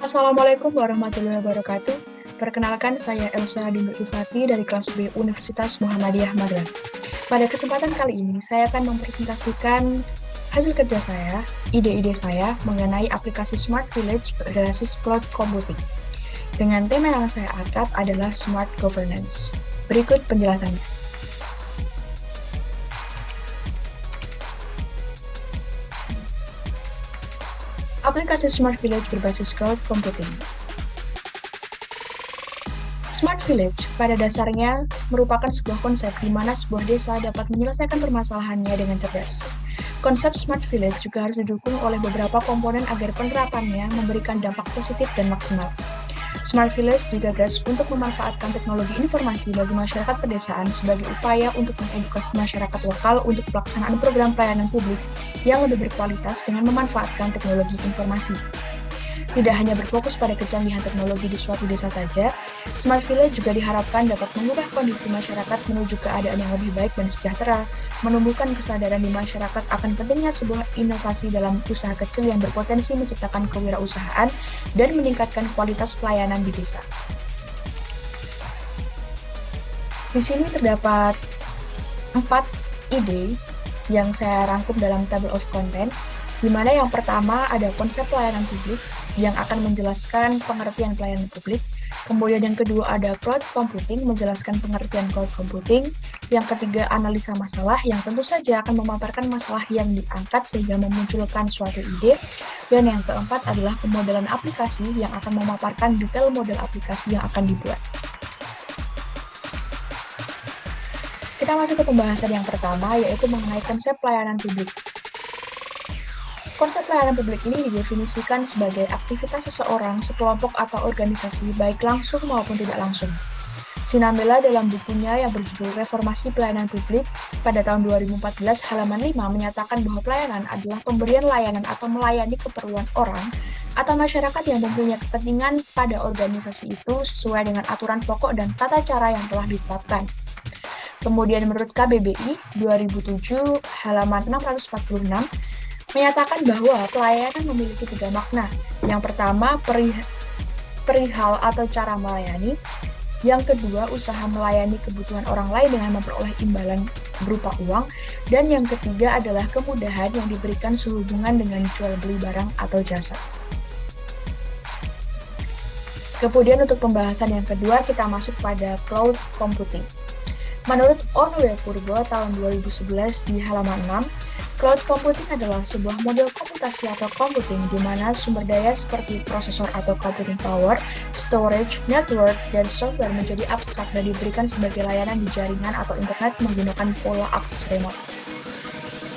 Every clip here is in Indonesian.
Assalamualaikum warahmatullahi wabarakatuh. Perkenalkan, saya Elsa Dinur Ifati dari kelas B Universitas Muhammadiyah Magelang. Pada kesempatan kali ini, saya akan mempresentasikan hasil kerja saya, ide-ide saya mengenai aplikasi Smart Village berbasis cloud computing. Dengan tema yang saya angkat adalah Smart Governance. Berikut penjelasannya. Aplikasi Smart Village berbasis cloud computing. Smart Village pada dasarnya merupakan sebuah konsep di mana sebuah desa dapat menyelesaikan permasalahannya dengan cerdas. Konsep Smart Village juga harus didukung oleh beberapa komponen agar penerapannya memberikan dampak positif dan maksimal. Smart Village digagas untuk memanfaatkan teknologi informasi bagi masyarakat pedesaan sebagai upaya untuk mengedukasi masyarakat lokal untuk pelaksanaan program pelayanan publik yang lebih berkualitas dengan memanfaatkan teknologi informasi. Tidak hanya berfokus pada kecanggihan teknologi di suatu desa saja, Smart Village juga diharapkan dapat mengubah kondisi masyarakat menuju keadaan yang lebih baik dan sejahtera, menumbuhkan kesadaran di masyarakat akan pentingnya sebuah inovasi dalam usaha kecil yang berpotensi menciptakan kewirausahaan dan meningkatkan kualitas pelayanan di desa. Di sini terdapat 4 ide yang saya rangkum dalam table of content, di mana yang pertama ada konsep pelayanan publik yang akan menjelaskan pengertian pelayanan publik. Kemudian yang kedua ada cloud computing, menjelaskan pengertian cloud computing. Yang ketiga analisa masalah, yang tentu saja akan memaparkan masalah yang diangkat sehingga memunculkan suatu ide. Dan yang keempat adalah pemodelan aplikasi yang akan memaparkan detail model aplikasi yang akan dibuat. Kita masuk ke pembahasan yang pertama, yaitu mengenai konsep pelayanan publik. Konsep pelayanan publik ini didefinisikan sebagai aktivitas seseorang, sekelompok, atau organisasi, baik langsung maupun tidak langsung. Sinambela dalam bukunya yang berjudul Reformasi Pelayanan Publik pada tahun 2014 halaman 5 menyatakan bahwa pelayanan adalah pemberian layanan atau melayani keperluan orang atau masyarakat yang mempunyai kepentingan pada organisasi itu sesuai dengan aturan pokok dan tata cara yang telah ditetapkan. Kemudian menurut KBBI 2007 halaman 646 menyatakan bahwa pelayanan memiliki 3 makna. Yang pertama, perihal atau cara melayani. Yang kedua, usaha melayani kebutuhan orang lain dengan memperoleh imbalan berupa uang. Dan yang ketiga adalah kemudahan yang diberikan sehubungan dengan jual beli barang atau jasa. Kemudian untuk pembahasan yang kedua, kita masuk pada cloud computing. Menurut Orwe Purbo tahun 2011 di halaman 6, cloud computing adalah sebuah model komputasi atau computing di mana sumber daya seperti prosesor atau computing power, storage, network, dan software menjadi abstrak dan diberikan sebagai layanan di jaringan atau internet menggunakan pola akses remote.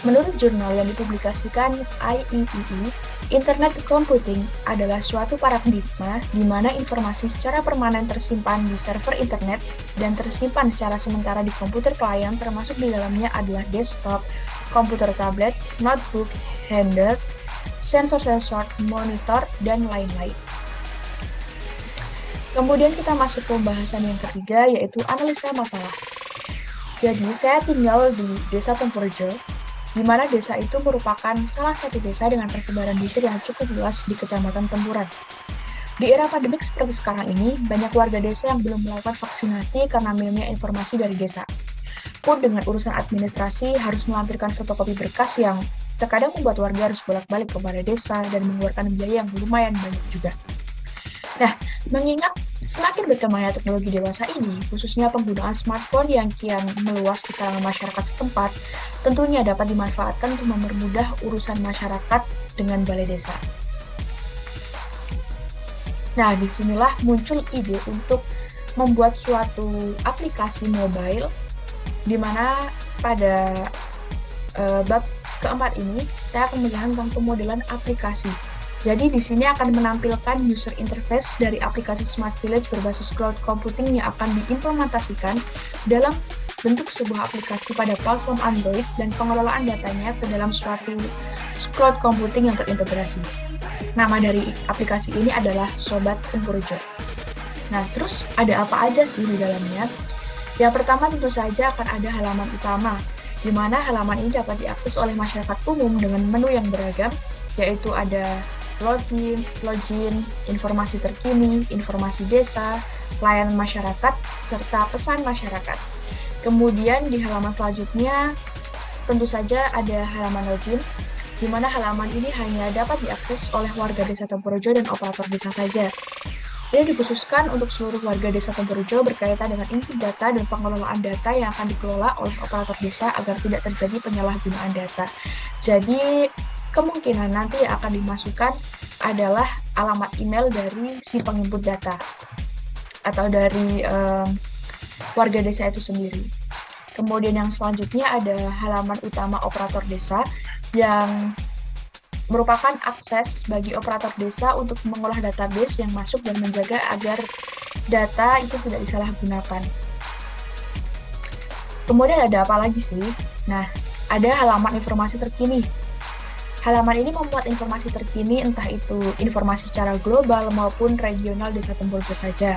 Menurut jurnal yang dipublikasikan IEEE, Internet Computing adalah suatu paradigma di mana informasi secara permanen tersimpan di server internet dan tersimpan secara sementara di komputer klien, termasuk di dalamnya adalah desktop, komputer tablet, notebook, handheld, sensor-sensor, monitor, dan lain-lain. Kemudian kita masuk ke pembahasan yang ketiga, yaitu analisa masalah. Jadi, saya tinggal di Desa Tempurjo, di mana desa itu merupakan salah satu desa dengan persebaran dusun yang cukup luas di Kecamatan Tempuran. Di era pandemik seperti sekarang ini, banyak warga desa yang belum melakukan vaksinasi karena minimnya informasi dari desa. Pun dengan urusan administrasi harus melampirkan fotokopi berkas yang terkadang membuat warga harus bolak-balik kepada desa dan mengeluarkan biaya yang lumayan banyak juga. Nah, mengingat semakin berkembangnya teknologi dewasa ini, khususnya penggunaan smartphone yang kian meluas di kalangan masyarakat setempat, tentunya dapat dimanfaatkan untuk mempermudah urusan masyarakat dengan balai desa. Nah, disinilah muncul ide untuk membuat suatu aplikasi mobile, di mana pada bab keempat ini, saya akan menjelaskan tentang pemodelan aplikasi. Jadi di sini akan menampilkan user interface dari aplikasi Smart Village berbasis cloud computing yang akan diimplementasikan dalam bentuk sebuah aplikasi pada platform Android dan pengelolaan datanya ke dalam suatu cloud computing yang terintegrasi. Nama dari aplikasi ini adalah Sobat Tempurjo. Nah, terus ada apa aja sih di dalamnya? Yang pertama tentu saja akan ada halaman utama, di mana halaman ini dapat diakses oleh masyarakat umum dengan menu yang beragam, yaitu ada login, informasi terkini, informasi desa, layanan masyarakat, serta pesan masyarakat. Kemudian di halaman selanjutnya, tentu saja ada halaman login, di mana halaman ini hanya dapat diakses oleh warga Desa Tempurjo dan operator desa saja. Ini dikhususkan untuk seluruh warga Desa Tempurjo berkaitan dengan input data dan pengelolaan data yang akan dikelola oleh operator desa agar tidak terjadi penyalahgunaan data. Jadi, kemungkinan nanti yang akan dimasukkan adalah alamat email dari si penginput data atau dari warga desa itu sendiri. Kemudian yang selanjutnya ada halaman utama operator desa yang merupakan akses bagi operator desa untuk mengolah database yang masuk dan menjaga agar data itu tidak disalahgunakan. Kemudian ada apa lagi sih? Nah, ada halaman informasi terkini. Halaman ini memuat informasi terkini entah itu informasi secara global maupun regional Desa Tempurjo saja.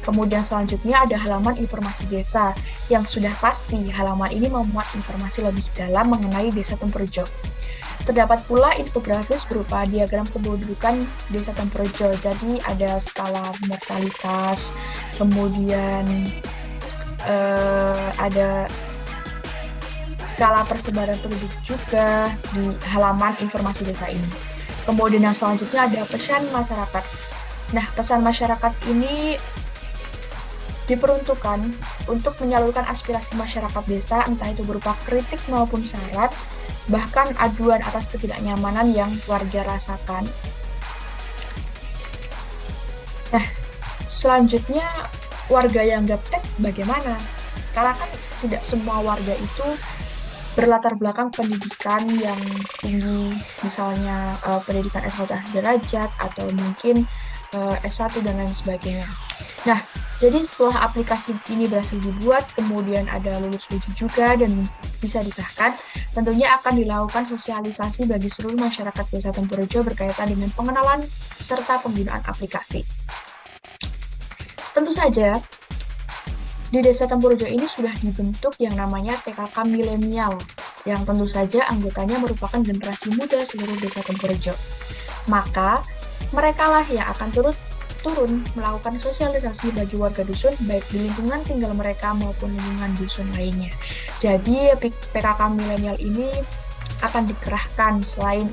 Kemudian selanjutnya ada halaman informasi desa, yang sudah pasti halaman ini memuat informasi lebih dalam mengenai Desa Tempurjo. Terdapat pula infografis berupa diagram kependudukan Desa Tempurjo. Jadi ada skala mortalitas, kemudian ada skala persebaran penduduk juga di halaman informasi desa ini. Kemudian yang selanjutnya ada pesan masyarakat. Nah, pesan masyarakat ini diperuntukkan untuk menyalurkan aspirasi masyarakat desa, entah itu berupa kritik maupun syarat, bahkan aduan atas ketidaknyamanan yang warga rasakan. Nah, selanjutnya warga yang gaptek bagaimana? Karena kan tidak semua warga itu berlatar belakang pendidikan yang tinggi, misalnya pendidikan S1 derajat atau mungkin S1 dan lain sebagainya. Nah, jadi setelah aplikasi ini berhasil dibuat, kemudian ada lulus uji juga dan bisa disahkan, tentunya akan dilakukan sosialisasi bagi seluruh masyarakat Desa Tempurjo berkaitan dengan pengenalan serta penggunaan aplikasi. Tentu saja, di Desa Tempurjo ini sudah dibentuk yang namanya PKK Milenial, yang tentu saja anggotanya merupakan generasi muda seluruh Desa Tempurjo. Maka, merekalah yang akan turun melakukan sosialisasi bagi warga dusun, baik di lingkungan tinggal mereka maupun lingkungan dusun lainnya. Jadi, PKK Milenial ini akan dikerahkan selain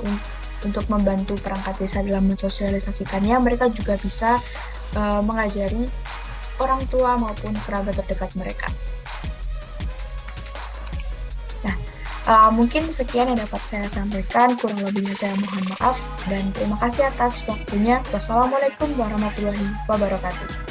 untuk membantu perangkat desa dalam mensosialisasikannya, mereka juga bisa mengajari orang tua maupun kerabat terdekat mereka. Mungkin sekian yang dapat saya sampaikan, kurang lebihnya saya mohon maaf, dan terima kasih atas waktunya. Wassalamualaikum warahmatullahi wabarakatuh.